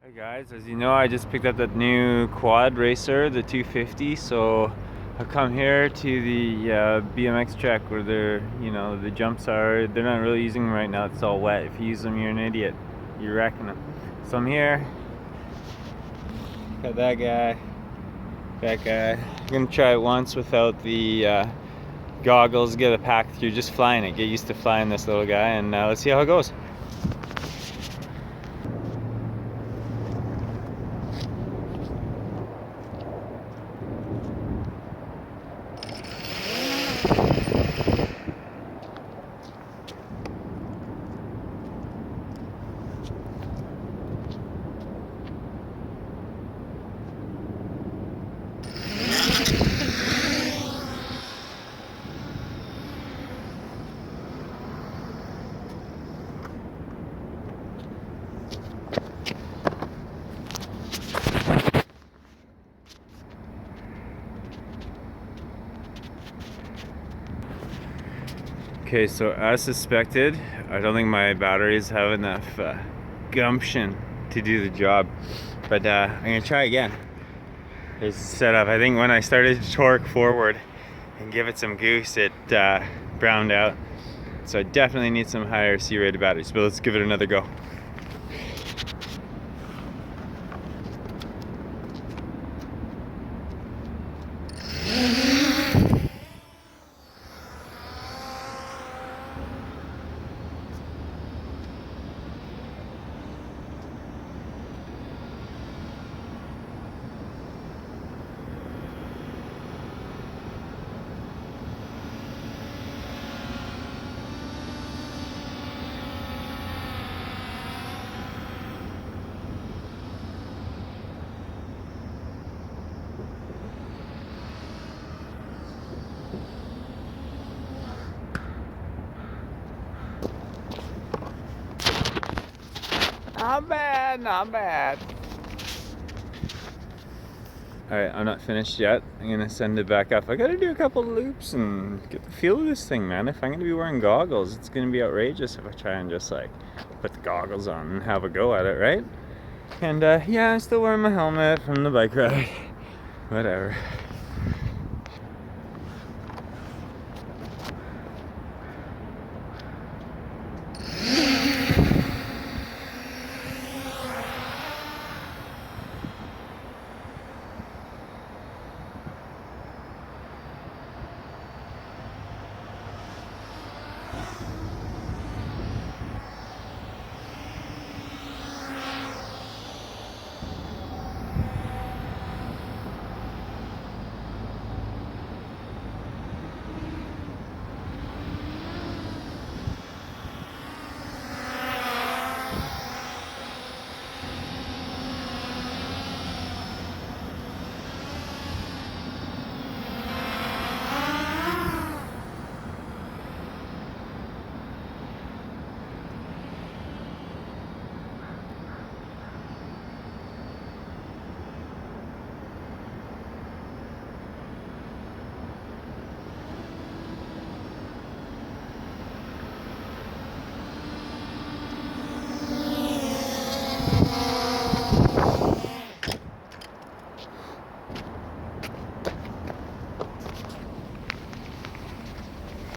Hey guys, as you know, I just picked up that new quad racer, the 250. So I've come here to the BMX track where the jumps are. They're not really using them right now. It's all wet. If you use them, you're an idiot. You're wrecking them. So I'm here. Got that guy, that guy. I'm gonna try it once without the goggles. Get a pack through, just flying it. Get used to flying this little guy, and let's see how it goes. Okay, so as suspected, I don't think my batteries have enough gumption to do the job, but I'm gonna try again. It's set up. I think when I started to torque forward and give it some goose, it browned out. So I definitely need some higher C-rated batteries, but let's give it another go. Not bad, not bad. Alright, I'm not finished yet. I'm gonna send it back up. I gotta do a couple loops and get the feel of this thing, man. If I'm gonna be wearing goggles, it's gonna be outrageous if I try and just like put the goggles on and have a go at it, right? And yeah, I'm still wearing my helmet from the bike ride. Whatever.